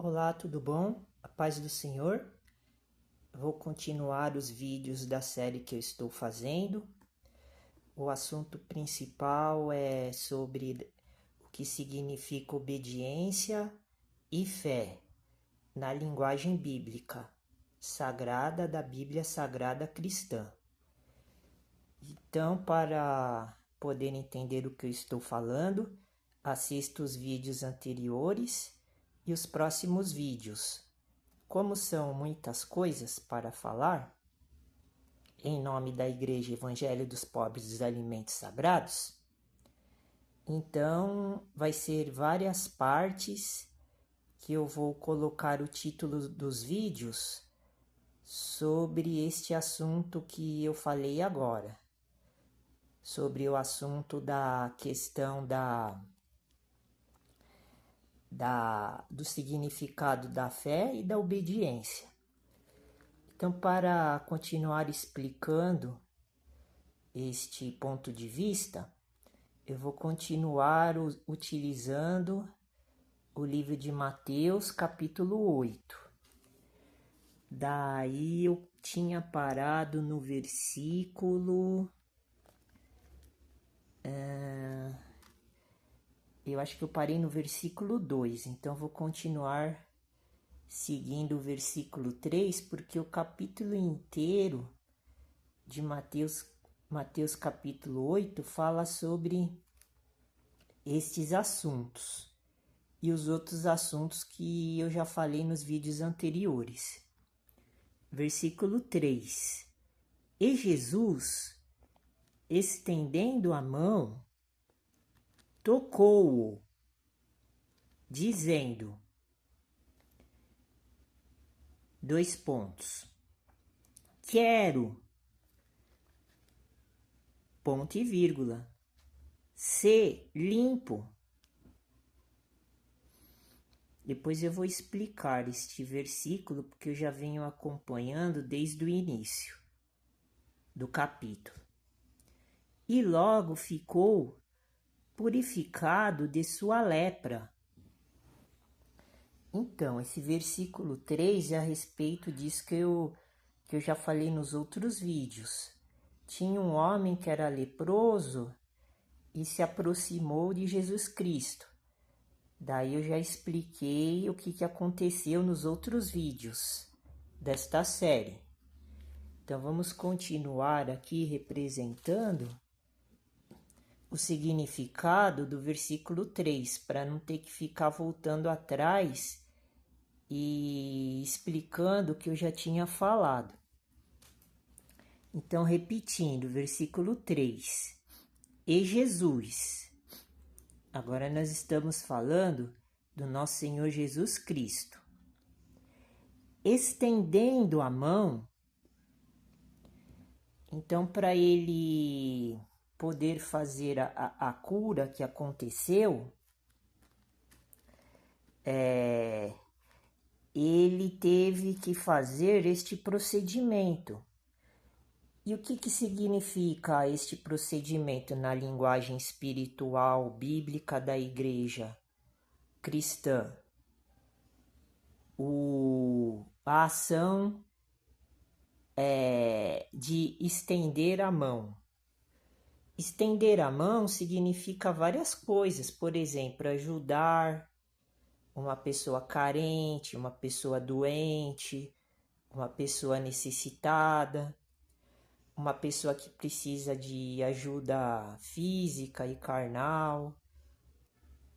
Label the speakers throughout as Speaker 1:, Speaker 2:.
Speaker 1: Olá, tudo bom? A paz do Senhor. Vou continuar os vídeos da série que eu estou fazendo. O assunto principal é sobre o que significa obediência e fé na linguagem bíblica sagrada da Bíblia Sagrada Cristã. Então, para poder entender o que eu estou falando, assista os vídeos anteriores e os próximos vídeos. Como são muitas coisas para falar, em nome da Igreja Evangelho dos Pobres dos Alimentos Sagrados, então vai ser várias partes que eu vou colocar o título dos vídeos sobre este assunto que eu falei agora, sobre o assunto da questão do significado da fé e da obediência. Então, para continuar explicando este ponto de vista, eu vou continuar utilizando o livro de Mateus, capítulo 8. Daí eu tinha parado no versículo... eu acho que eu parei no versículo 2, então vou continuar seguindo o versículo 3, porque o capítulo inteiro de Mateus capítulo 8 fala sobre estes assuntos e os outros assuntos que eu já falei nos vídeos anteriores. Versículo 3. E Jesus, estendendo a mão, tocou-o, dizendo... Quero, ponto e vírgula, ser limpo. Depois eu vou explicar este versículo, porque eu já venho acompanhando desde o início do capítulo. E logo ficou purificado de sua lepra. Então, esse versículo 3 é a respeito disso que eu já falei nos outros vídeos. Tinha um homem que era leproso e se aproximou de Jesus Cristo. Daí eu já expliquei o que aconteceu nos outros vídeos desta série. Então vamos continuar aqui representando o significado do versículo 3, para não ter que ficar voltando atrás e explicando o que eu já tinha falado. Então, repetindo, versículo 3. E Jesus. Agora nós estamos falando do nosso Senhor Jesus Cristo. Estendendo a mão, então, para ele poder fazer a cura que aconteceu, ele teve que fazer este procedimento. E o que significa este procedimento na linguagem espiritual bíblica da Igreja Cristã? A ação de estender a mão. Estender a mão significa várias coisas, por exemplo, ajudar uma pessoa carente, uma pessoa doente, uma pessoa necessitada, uma pessoa que precisa de ajuda física e carnal,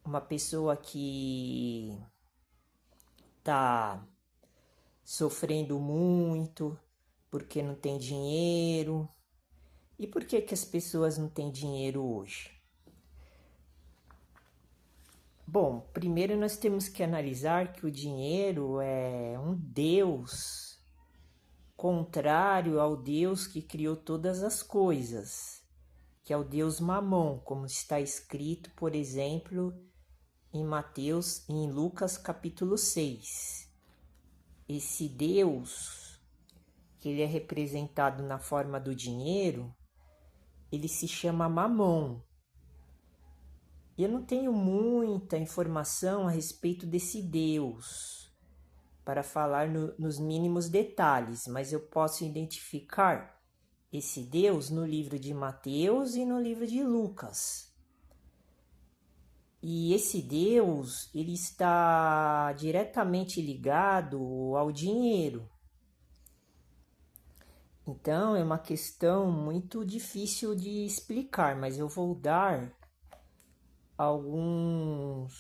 Speaker 1: uma pessoa que está sofrendo muito porque não tem dinheiro. E por que as pessoas não têm dinheiro hoje? Bom, primeiro nós temos que analisar que o dinheiro é um Deus contrário ao Deus que criou todas as coisas, que é o Deus Mamon, como está escrito, por exemplo, em Lucas capítulo 6. Esse Deus, que ele é representado na forma do dinheiro, ele se chama Mamon. Eu não tenho muita informação a respeito desse Deus, para falar nos mínimos detalhes, mas eu posso identificar esse Deus no livro de Mateus e no livro de Lucas. E esse Deus, ele está diretamente ligado ao dinheiro. Então, é uma questão muito difícil de explicar, mas eu vou dar alguns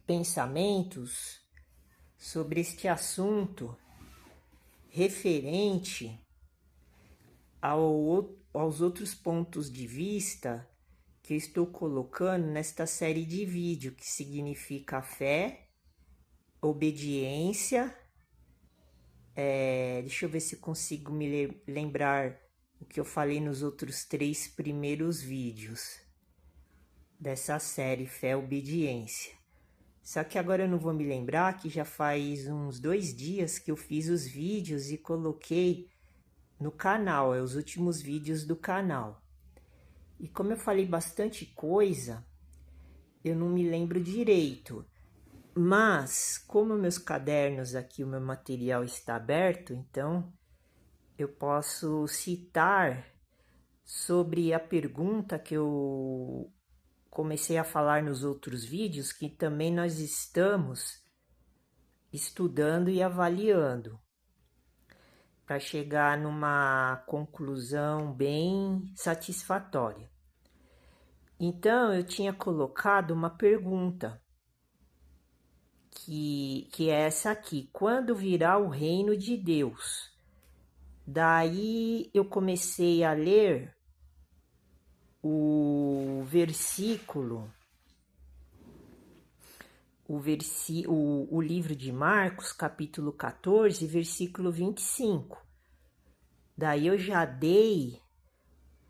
Speaker 1: pensamentos sobre este assunto referente aos outros pontos de vista que eu estou colocando nesta série de vídeo, que significa fé, obediência. Deixa eu ver se consigo me lembrar o que eu falei nos outros 3 primeiros vídeos dessa série, fé, obediência. Só que agora eu não vou me lembrar, que já faz uns 2 dias que eu fiz os vídeos e coloquei no canal, os últimos vídeos do canal. E como eu falei bastante coisa, eu não me lembro direito. Mas, como meus cadernos aqui, o meu material está aberto, então eu posso citar sobre a pergunta que eu comecei a falar nos outros vídeos, que também nós estamos estudando e avaliando, para chegar numa conclusão bem satisfatória. Então, eu tinha colocado uma pergunta, que é essa aqui: quando virá o reino de Deus? Daí eu comecei a ler o livro de Marcos, capítulo 14, versículo 25. Daí eu já dei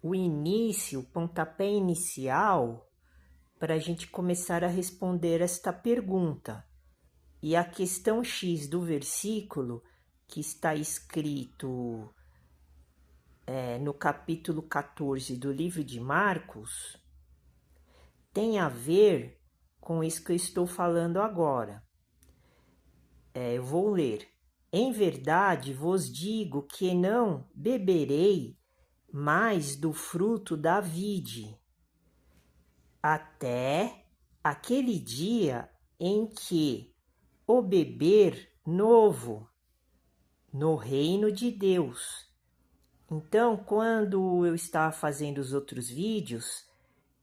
Speaker 1: o início, o pontapé inicial, para a gente começar a responder esta pergunta. E a questão X do versículo, que está escrito no capítulo 14 do livro de Marcos, tem a ver com isso que eu estou falando agora. Eu vou ler. Em verdade vos digo que não beberei mais do fruto da vide, até aquele dia em que o beber novo no reino de Deus. Então, quando eu estava fazendo os outros vídeos,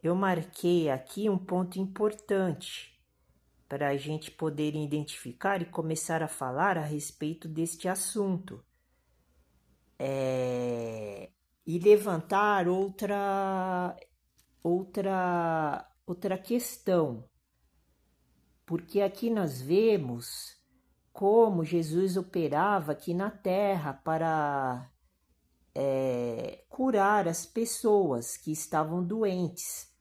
Speaker 1: eu marquei aqui um ponto importante para a gente poder identificar e começar a falar a respeito deste assunto. E levantar outra questão, porque aqui nós vemos como Jesus operava aqui na Terra para curar as pessoas que estavam doentes.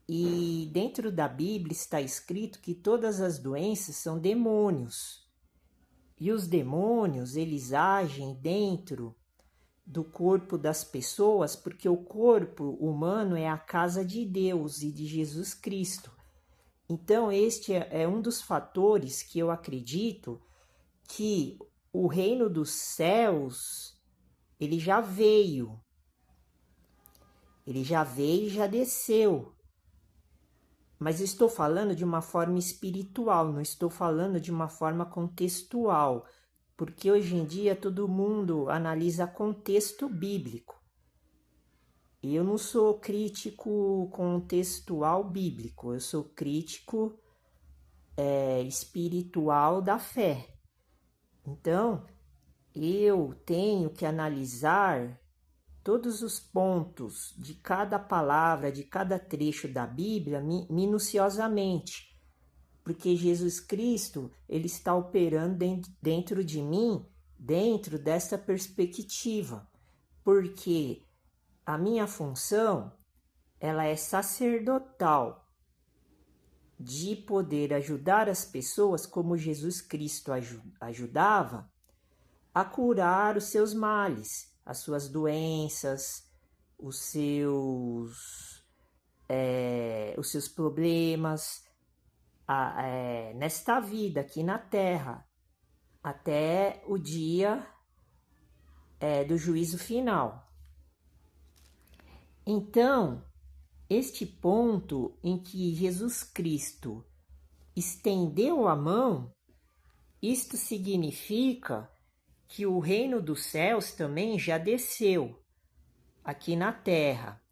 Speaker 1: E dentro da Bíblia está escrito que todas as doenças são demônios. E os demônios, eles agem dentro do corpo das pessoas, porque o corpo humano é a casa de Deus e de Jesus Cristo. Então, este é um dos fatores que eu acredito que o reino dos céus, ele já veio e já desceu. Mas estou falando de uma forma espiritual, não estou falando de uma forma contextual, porque hoje em dia todo mundo analisa contexto bíblico. E eu não sou crítico contextual bíblico, eu sou crítico espiritual da fé. Então, eu tenho que analisar todos os pontos de cada palavra, de cada trecho da Bíblia, minuciosamente, porque Jesus Cristo, ele está operando dentro de mim, dentro dessa perspectiva, porque a minha função, ela é sacerdotal, de poder ajudar as pessoas como Jesus Cristo ajudava, a curar os seus males, as suas doenças, os seus problemas nesta vida aqui na Terra. até o dia do juízo final. Então, este ponto em que Jesus Cristo estendeu a mão, isto significa que o reino dos céus também já desceu aqui na terra.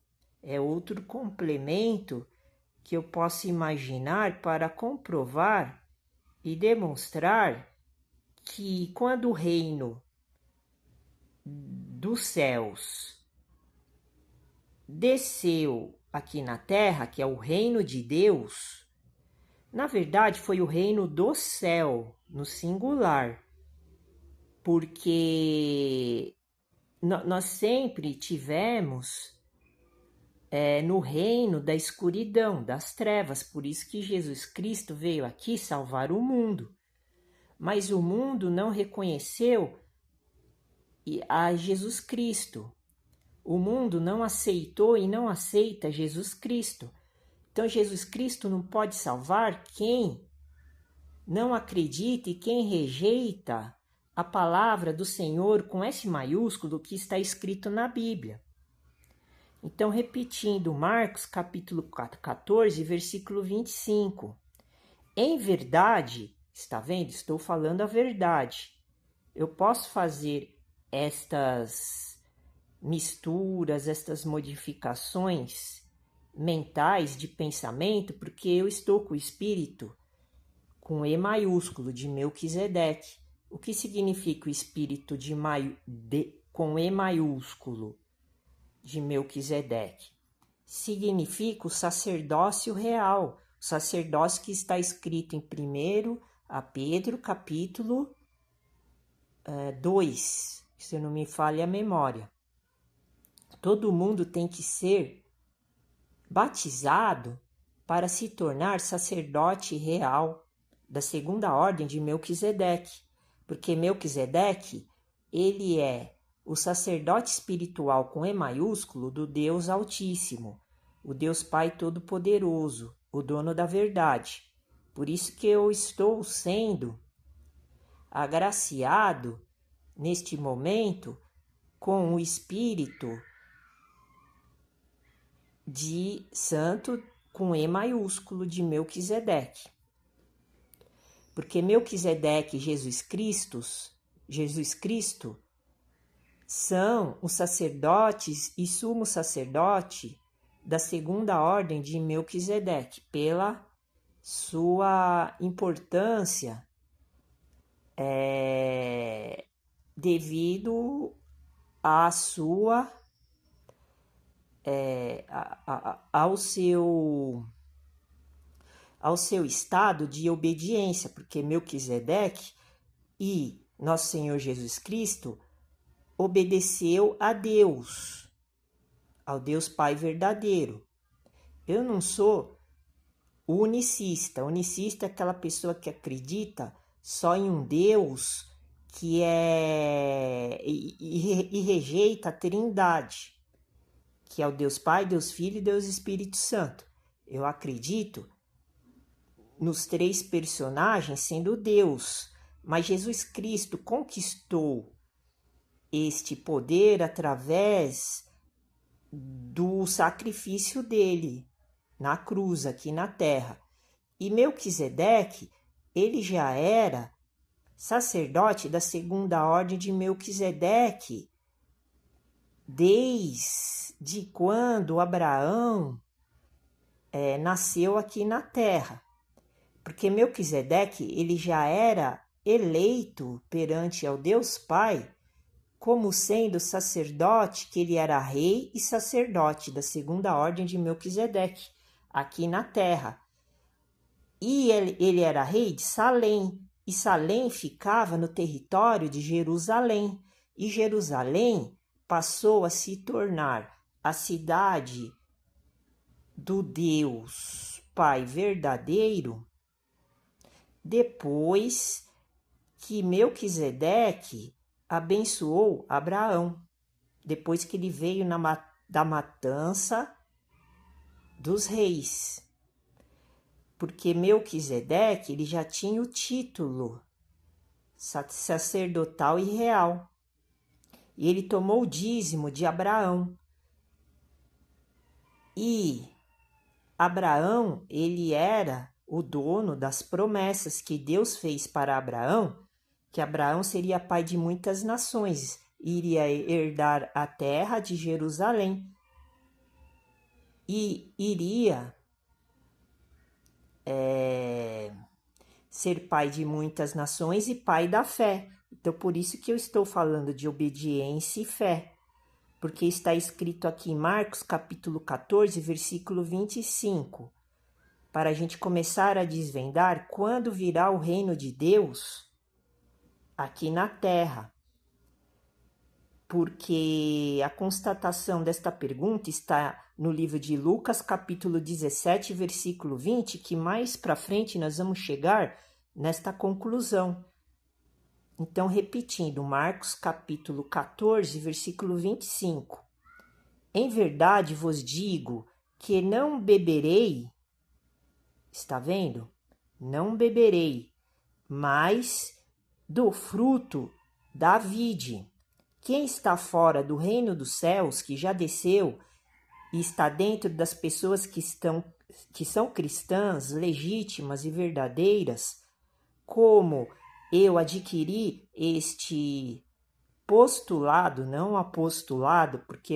Speaker 1: É outro complemento que eu posso imaginar para comprovar e demonstrar que quando o reino dos céus desceu aqui na terra, que é o reino de Deus, na verdade foi o reino do céu, no singular, porque nós sempre tivemos no reino da escuridão, das trevas, por isso que Jesus Cristo veio aqui salvar o mundo. Mas o mundo não reconheceu a Jesus Cristo. O mundo não aceitou e não aceita Jesus Cristo. Então Jesus Cristo não pode salvar quem não acredita e quem rejeita a palavra do Senhor com S maiúsculo que está escrito na Bíblia. Então, repetindo, Marcos capítulo 14, versículo 25. Em verdade, está vendo? Estou falando a verdade. Eu posso fazer estas misturas, estas modificações mentais de pensamento, porque eu estou com o espírito com E maiúsculo de Melquisedeque. O que significa o espírito com E maiúsculo de Melquisedeque? Significa o sacerdócio real, o sacerdócio que está escrito em 1 Pedro, capítulo 2, se não me falha a memória. Todo mundo tem que ser batizado para se tornar sacerdote real da segunda ordem de Melquisedeque, porque Melquisedeque, ele é o sacerdote espiritual com E maiúsculo do Deus Altíssimo, o Deus Pai Todo-Poderoso, o dono da verdade. Por isso que eu estou sendo agraciado neste momento com o espírito de santo com E maiúsculo de Melquisedeque. Porque Melquisedeque e Jesus Cristo são os sacerdotes e sumo sacerdote da segunda ordem de Melquisedeque, pela sua importância devido à sua ao seu estado de obediência, porque Melquisedeque e nosso Senhor Jesus Cristo obedeceu a Deus, ao Deus Pai verdadeiro. Eu não sou unicista. Unicista é aquela pessoa que acredita só em um Deus que e rejeita a Trindade, que é o Deus Pai, Deus Filho e Deus Espírito Santo. Eu acredito nos três personagens sendo Deus, mas Jesus Cristo conquistou este poder através do sacrifício dele na cruz aqui na terra. E Melquisedeque, ele já era sacerdote da segunda ordem de Melquisedeque desde quando Abraão nasceu aqui na terra. Porque Melquisedeque, ele já era eleito perante ao Deus Pai como sendo sacerdote, que ele era rei e sacerdote da segunda ordem de Melquisedeque, aqui na terra. E ele era rei de Salém, e Salém ficava no território de Jerusalém, e Jerusalém passou a se tornar a cidade do Deus Pai verdadeiro, depois que Melquisedeque abençoou Abraão, depois que ele veio da matança dos reis. Porque Melquisedeque, ele já tinha o título sacerdotal e real. E ele tomou o dízimo de Abraão. E Abraão, ele era o dono das promessas que Deus fez para Abraão, que Abraão seria pai de muitas nações, iria herdar a terra de Jerusalém e iria ser pai de muitas nações e pai da fé. Então, por isso que eu estou falando de obediência e fé, porque está escrito aqui em Marcos, capítulo 14, versículo 25, para a gente começar a desvendar quando virá o reino de Deus aqui na terra. Porque a constatação desta pergunta está no livro de Lucas, capítulo 17, versículo 20, que mais para frente nós vamos chegar nesta conclusão. Então, repetindo, Marcos, capítulo 14, versículo 25. Em verdade vos digo que não beberei, está vendo? Não beberei, mas do fruto da vide. Quem está fora do reino dos céus, que já desceu e está dentro das pessoas que são cristãs, legítimas e verdadeiras, como eu adquiri este postulado, não apostolado, porque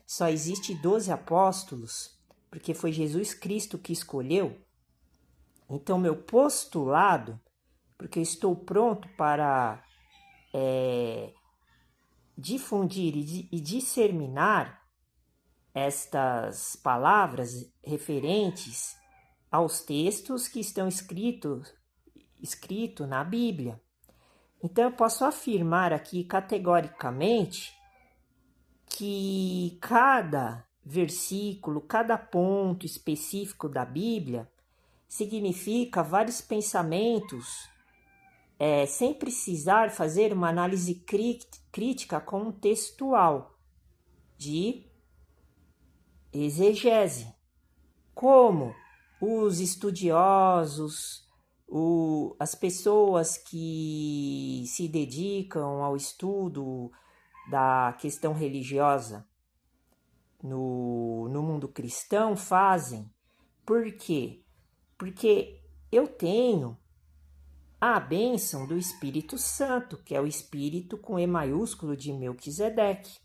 Speaker 1: só existe 12 apóstolos, porque foi Jesus Cristo que escolheu. Então, meu postulado, porque eu estou pronto para difundir e disseminar estas palavras referentes aos textos que estão escrito na Bíblia. Então, eu posso afirmar aqui categoricamente que cada versículo, cada ponto específico da Bíblia significa vários pensamentos, sem precisar fazer uma análise crítica contextual de exegese, como os estudiosos, as pessoas que se dedicam ao estudo da questão religiosa no mundo cristão fazem. Por quê? Porque eu tenho a bênção do Espírito Santo, que é o Espírito com E maiúsculo de Melquisedeque.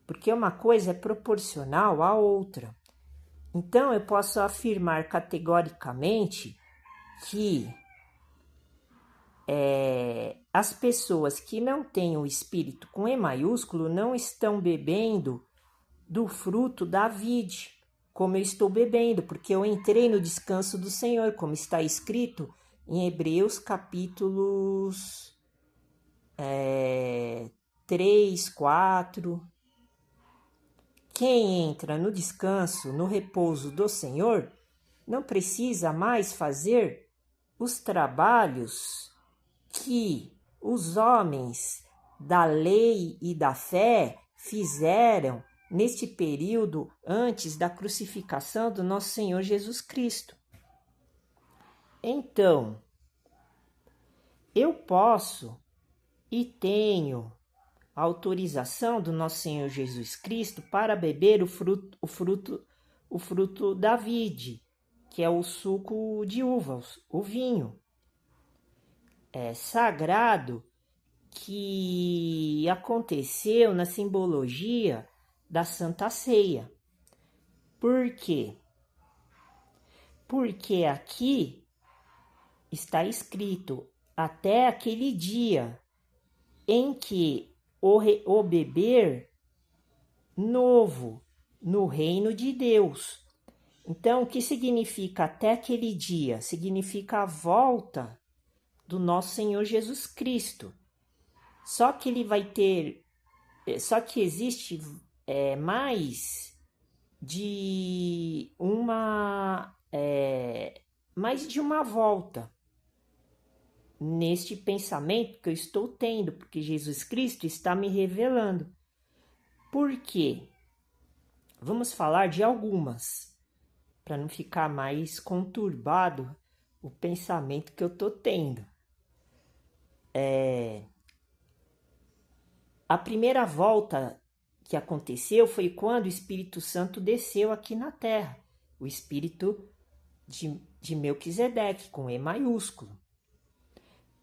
Speaker 1: Porque uma coisa é proporcional à outra. Então, eu posso afirmar categoricamente que as pessoas que não têm o Espírito com E maiúsculo não estão bebendo do fruto da vide, como eu estou bebendo, porque eu entrei no descanso do Senhor, como está escrito em Hebreus capítulos 3, 4. Quem entra no descanso, no repouso do Senhor, não precisa mais fazer os trabalhos que os homens da lei e da fé fizeram neste período antes da crucificação do nosso Senhor Jesus Cristo. Então, eu posso e tenho a autorização do nosso Senhor Jesus Cristo para beber o fruto da vide, que é o suco de uvas, o vinho. É sagrado que aconteceu na simbologia da Santa Ceia. Por quê? Porque aqui está escrito até aquele dia em que o beber novo no reino de Deus. Então, o que significa até aquele dia? Significa a volta do nosso Senhor Jesus Cristo. Só que existe mais de uma volta neste pensamento que eu estou tendo, porque Jesus Cristo está me revelando. Por quê? Vamos falar de algumas, para não ficar mais conturbado o pensamento que eu estou tendo. A primeira volta que aconteceu foi quando o Espírito Santo desceu aqui na Terra, o Espírito de Melquisedeque, com E maiúsculo.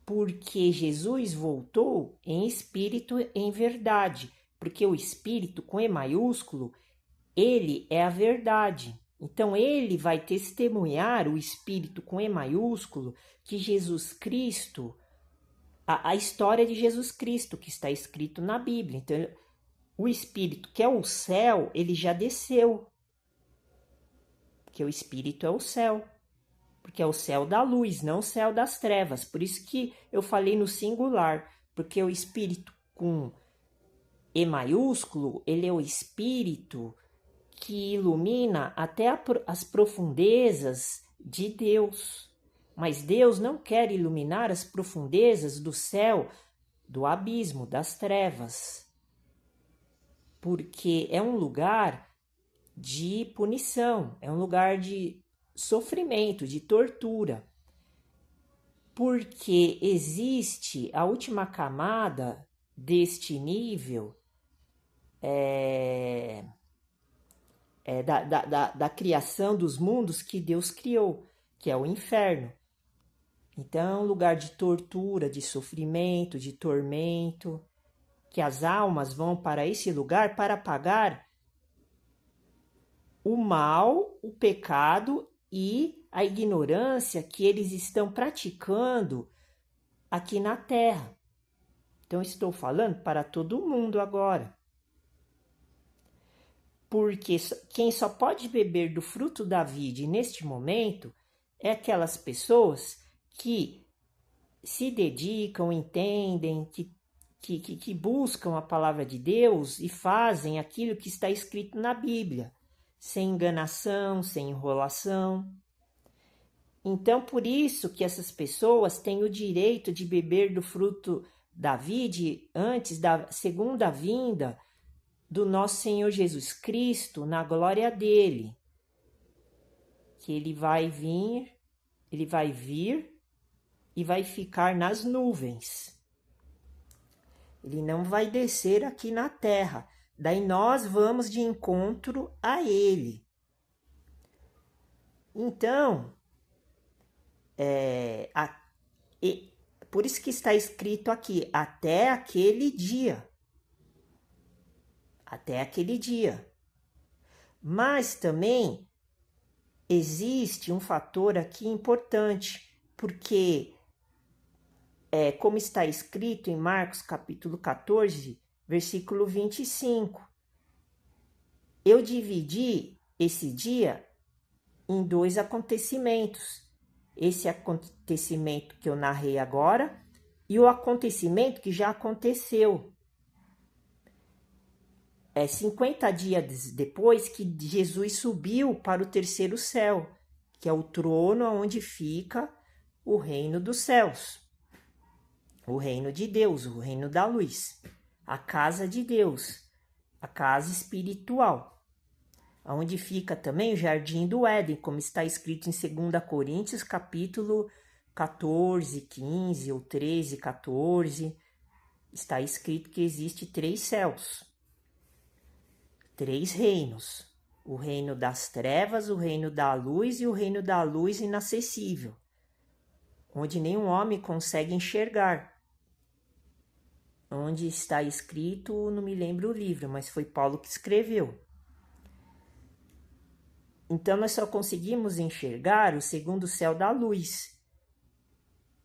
Speaker 1: Porque Jesus voltou em espírito em verdade, porque o Espírito com E maiúsculo, ele é a verdade. Então ele vai testemunhar, o Espírito com E maiúsculo, que Jesus Cristo, a história de Jesus Cristo que está escrito na Bíblia. Então o Espírito, que é o céu, ele já desceu, porque o Espírito é o céu. Porque é o céu da luz, não o céu das trevas. Por isso que eu falei no singular, porque o Espírito com E maiúsculo, ele é o Espírito que ilumina até as profundezas de Deus. Mas Deus não quer iluminar as profundezas do céu, do abismo, das trevas. Porque é um lugar de punição, é um lugar de sofrimento, de tortura, porque existe a última camada deste nível da criação dos mundos que Deus criou, que é o inferno. Então é um lugar de tortura, de sofrimento, de tormento, que as almas vão para esse lugar para pagar o mal, o pecado e a ignorância que eles estão praticando aqui na Terra. Então, estou falando para todo mundo agora. Porque quem só pode beber do fruto da vide neste momento é aquelas pessoas que se dedicam, entendem, que buscam a palavra de Deus e fazem aquilo que está escrito na Bíblia, sem enganação, sem enrolação. Então, por isso que essas pessoas têm o direito de beber do fruto da vide antes da segunda vinda do nosso Senhor Jesus Cristo na glória dele. Que ele vai vir e vai ficar nas nuvens. Ele não vai descer aqui na terra. Daí nós vamos de encontro a ele. Então, por isso que está escrito aqui, até aquele dia. Até aquele dia. Mas também existe um fator aqui importante, porque, como está escrito em Marcos capítulo 14, versículo 25, eu dividi esse dia em 2 acontecimentos. Esse acontecimento que eu narrei agora e o acontecimento que já aconteceu. 50 dias depois que Jesus subiu para o terceiro céu, que é o trono onde fica o reino dos céus, o reino de Deus, o reino da luz, a casa de Deus, a casa espiritual, onde fica também o jardim do Éden, como está escrito em 2 Coríntios, capítulo 14, 15 ou 13, 14, está escrito que existe 3 céus. 3 reinos, o reino das trevas, o reino da luz e o reino da luz inacessível, onde nenhum homem consegue enxergar. Onde está escrito, não me lembro o livro, mas foi Paulo que escreveu. Então nós só conseguimos enxergar o segundo céu da luz.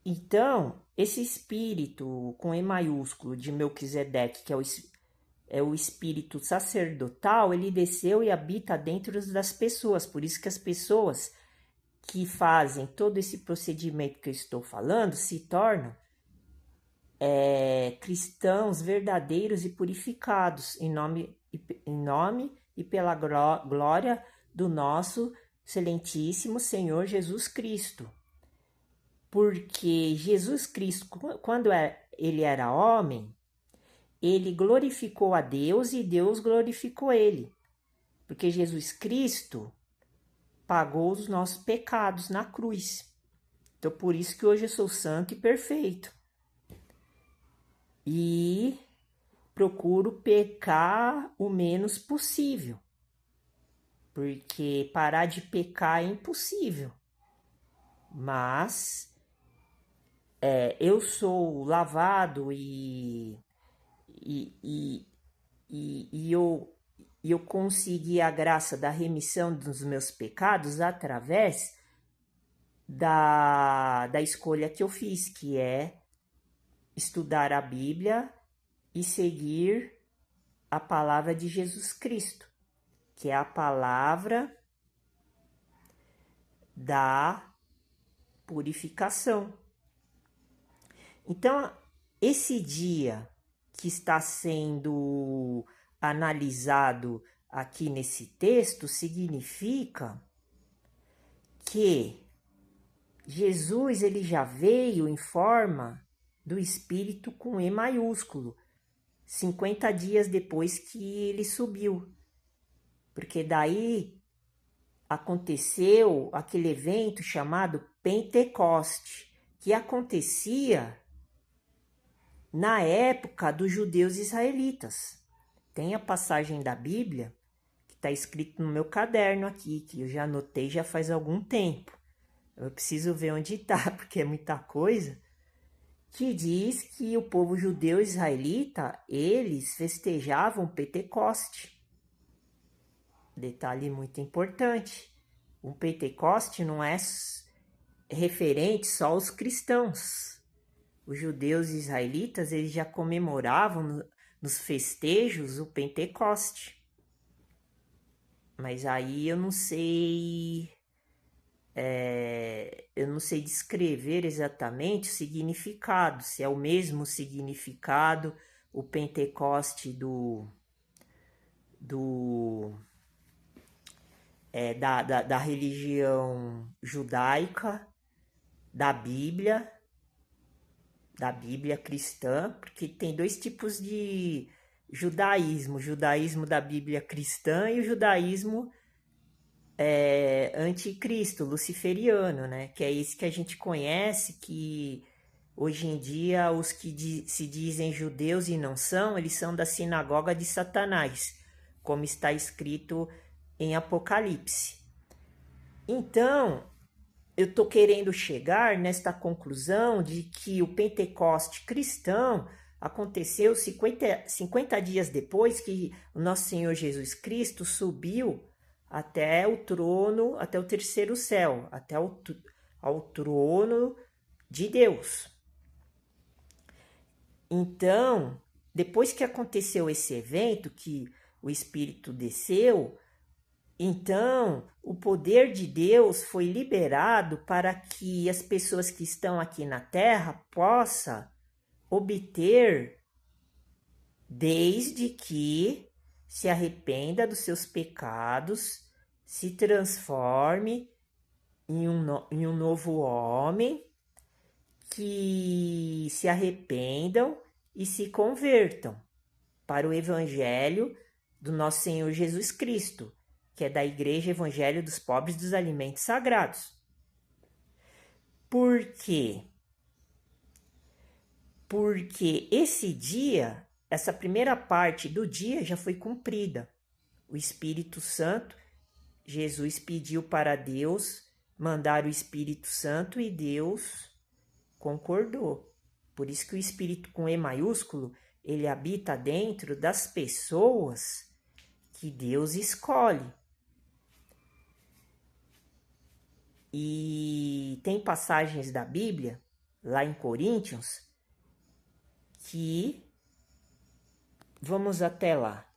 Speaker 1: Então, esse espírito com E maiúsculo de Melquisedeque, que é o espírito sacerdotal, ele desceu e habita dentro das pessoas. Por isso que as pessoas que fazem todo esse procedimento que eu estou falando se tornam cristãos verdadeiros e purificados em nome e pela glória do nosso excelentíssimo Senhor Jesus Cristo. Porque Jesus Cristo, quando ele era homem, ele glorificou a Deus e Deus glorificou ele. Porque Jesus Cristo pagou os nossos pecados na cruz. Então, por isso que hoje eu sou santo e perfeito. e procuro pecar o menos possível, porque parar de pecar é impossível. Mas eu sou lavado e, e eu consegui a graça da remissão dos meus pecados através da escolha que eu fiz, que é estudar a Bíblia e seguir a palavra de Jesus Cristo, que é a palavra da purificação. Então, esse dia que está sendo analisado aqui nesse texto significa que Jesus ele já veio em forma do Espírito com E maiúsculo, 50 dias depois que ele subiu. Porque daí aconteceu aquele evento chamado Pentecoste, que acontecia na época dos judeus israelitas. Tem a passagem da Bíblia que está escrito no meu caderno aqui, que eu já anotei já faz algum tempo. Eu preciso ver onde está, porque é muita coisa, que diz que o povo judeu israelita, eles festejavam Pentecoste. Detalhe muito importante, o Pentecoste não é referente só aos cristãos. Os judeus israelitas, eles já comemoravam nos festejos o Pentecoste. Mas aí eu não sei descrever exatamente o significado, se é o mesmo significado, o Pentecoste da religião judaica, da Bíblia cristã, porque tem dois tipos de judaísmo, o judaísmo da Bíblia cristã e o judaísmo anticristo, luciferiano, né? Que é esse que a gente conhece, que hoje em dia os que se dizem judeus e não são, eles são da sinagoga de Satanás, como está escrito em Apocalipse. Então, eu estou querendo chegar nesta conclusão de que o Pentecoste cristão aconteceu 50 dias depois que o nosso Senhor Jesus Cristo subiu até o trono, até o terceiro céu, até ao trono de Deus. Então, depois que aconteceu esse evento, que o Espírito desceu, então o poder de Deus foi liberado para que as pessoas que estão aqui na Terra possam obter, desde que se arrependa dos seus pecados, se transforme em um novo homem, que se arrependam e se convertam para o Evangelho do nosso Senhor Jesus Cristo, que é da Igreja Evangelho dos Pobres dos Alimentos Sagrados. Por quê? Porque esse dia, essa primeira parte do dia já foi cumprida. O Espírito Santo, Jesus pediu para Deus mandar o Espírito Santo e Deus concordou. Por isso que o Espírito com E maiúsculo, ele habita dentro das pessoas que Deus escolhe. E tem passagens da Bíblia, lá em Coríntios, que vamos até lá,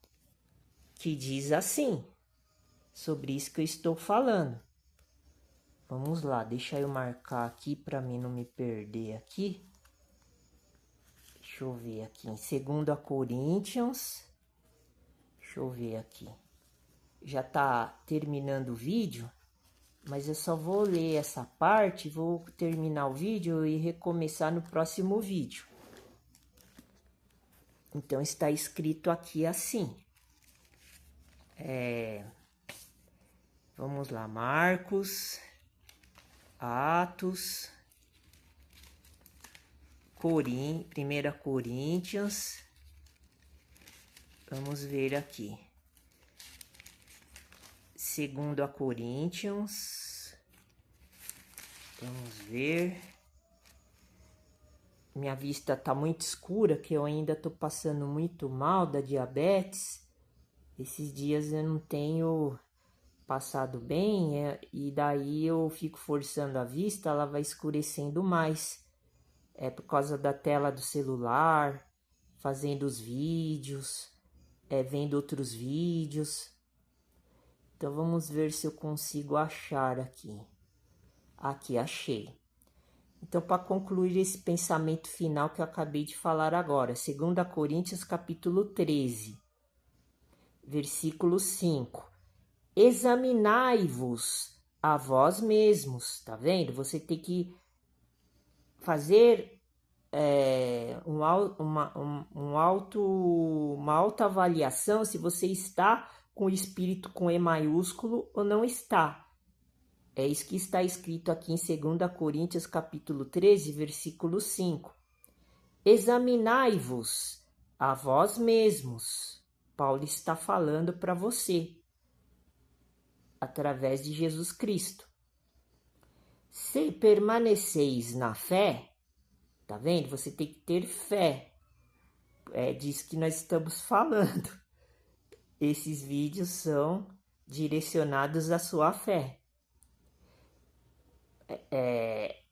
Speaker 1: que diz assim, sobre isso que eu estou falando. Vamos lá, deixa eu marcar aqui para mim não me perder aqui. Deixa eu ver aqui, em 2 Coríntios, deixa eu ver aqui. Já tá terminando o vídeo, mas eu só vou ler essa parte, vou terminar o vídeo e recomeçar no próximo vídeo. Então, está escrito aqui assim. Vamos lá, Marcos, Atos, 1 Coríntios. Vamos ver aqui. 2 Coríntios. Vamos ver. Minha vista tá muito escura, que eu ainda tô passando muito mal da diabetes. Esses dias eu não tenho passado bem, e daí eu fico forçando a vista, ela vai escurecendo mais. É por causa da tela do celular, fazendo os vídeos, vendo outros vídeos. Então vamos ver se eu consigo achar aqui. Aqui, achei. Então, para concluir esse pensamento final que eu acabei de falar agora, 2 Coríntios capítulo 13, versículo 5. Examinai-vos a vós mesmos, tá vendo? Você tem que fazer uma autoavaliação se você está com o espírito com E maiúsculo ou não está. É isso que está escrito aqui em 2 Coríntios capítulo 13, versículo 5. Examinai-vos a vós mesmos. Paulo está falando para você, através de Jesus Cristo. Se permaneceis na fé, tá vendo? Você tem que ter fé. É disso que nós estamos falando. Esses vídeos são direcionados à sua fé.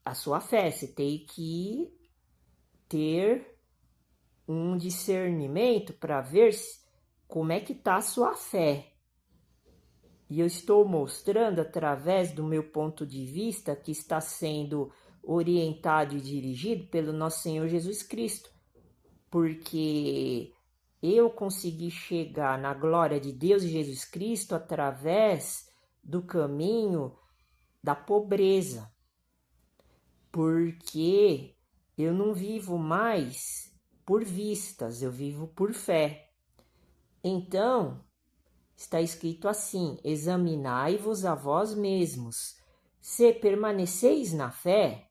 Speaker 1: A sua fé, você tem que ter um discernimento para ver como é que está a sua fé. E eu estou mostrando através do meu ponto de vista que está sendo orientado e dirigido pelo nosso Senhor Jesus Cristo. Porque eu consegui chegar na glória de Deus e Jesus Cristo através do caminho da pobreza. Porque eu não vivo mais por vistas, eu vivo por fé. Então, está escrito assim: examinai-vos a vós mesmos, se permaneceis na fé,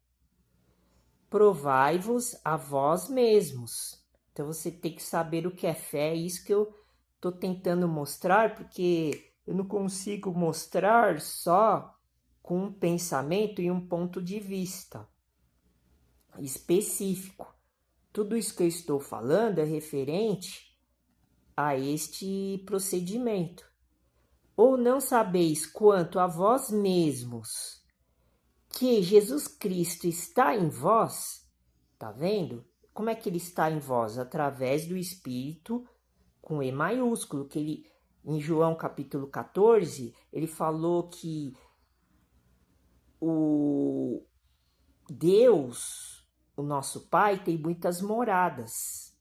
Speaker 1: provai-vos a vós mesmos. Então, você tem que saber o que é fé, é isso que eu estou tentando mostrar, porque eu não consigo mostrar só com um pensamento e um ponto de vista específico. Tudo isso que eu estou falando é referente a este procedimento. Ou não sabeis quanto a vós mesmos que Jesus Cristo está em vós? Tá vendo? Como é que ele está em vós? Através do Espírito com E maiúsculo, que ele, em João capítulo 14, ele falou que o Deus, o nosso Pai, tem muitas moradas.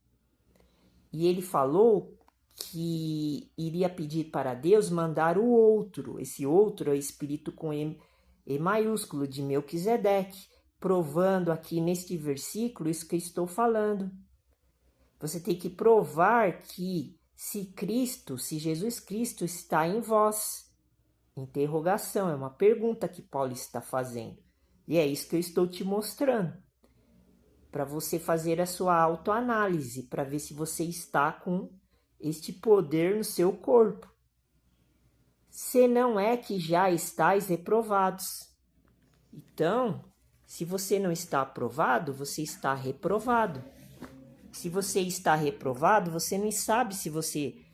Speaker 1: E ele falou que iria pedir para Deus mandar o outro. Esse outro é o Espírito com E maiúsculo de Melquisedeque, provando aqui neste versículo isso que eu estou falando. Você tem que provar que se Jesus Cristo está em vós. Interrogação, é uma pergunta que Paulo está fazendo. E é isso que eu estou te mostrando. Para você fazer a sua autoanálise, para ver se você está com este poder no seu corpo. Se não é que já estáis reprovados. Então, se você não está aprovado, você está reprovado. Se você está reprovado, você nem sabe se você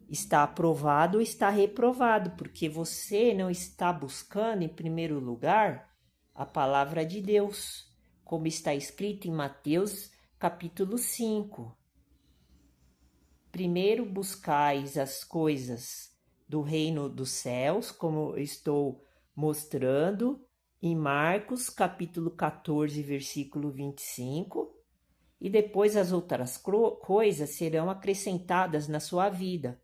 Speaker 1: está aprovado ou está reprovado, porque você não está buscando, em primeiro lugar, a palavra de Deus, como está escrito em Mateus capítulo 5. Primeiro buscais as coisas do reino dos céus, como eu estou mostrando em Marcos capítulo 14, versículo 25, e depois as outras coisas serão acrescentadas na sua vida.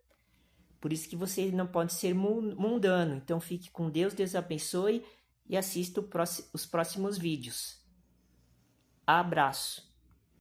Speaker 1: Por isso que você não pode ser mundano. Então fique com Deus, Deus abençoe e assista os próximos vídeos. Abraço.